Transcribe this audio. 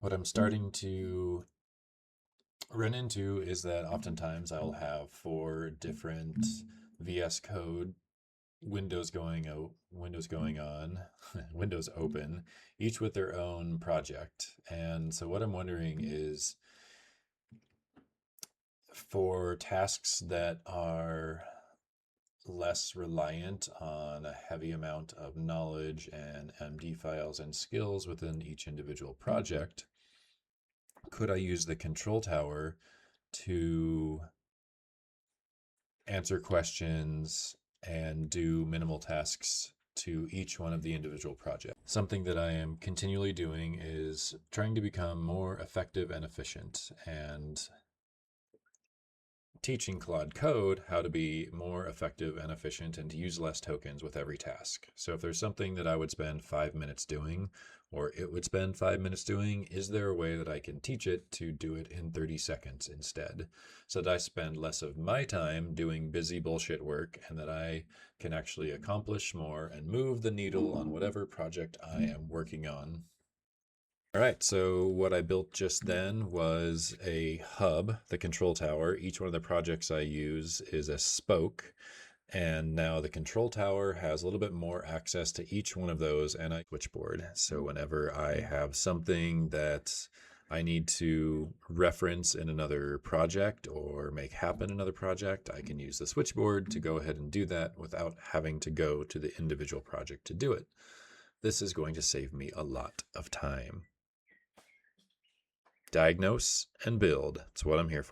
What I'm starting to run into is that oftentimes I'll have four different VS Code windows going on, windows open, each with their own project. And so what I'm wondering is for tasks that are less reliant on a heavy amount of knowledge and MD files and skills within each individual project, could I use the control tower to answer questions and do minimal tasks to each one of the individual projects? Something that I am continually doing is trying to become more effective and efficient, and teaching Claude Code how to be more effective and efficient and to use less tokens with every task. So if there's something that I would spend 5 minutes doing, or it would spend 5 minutes doing, is there a way that I can teach it to do it in 30 seconds instead? So that I spend less of my time doing busy bullshit work and that I can actually accomplish more and move the needle on whatever project I am working on. All right, so what I built just then was a hub, the control tower. Each one of the projects I use is a spoke, and now the control tower has a little bit more access to each one of those and a switchboard. So whenever I have something that I need to reference in another project or make happen in another project, I can use the switchboard to go ahead and do that without having to go to the individual project to do it. This is going to save me a lot of time. Diagnose and build. That's what I'm here for.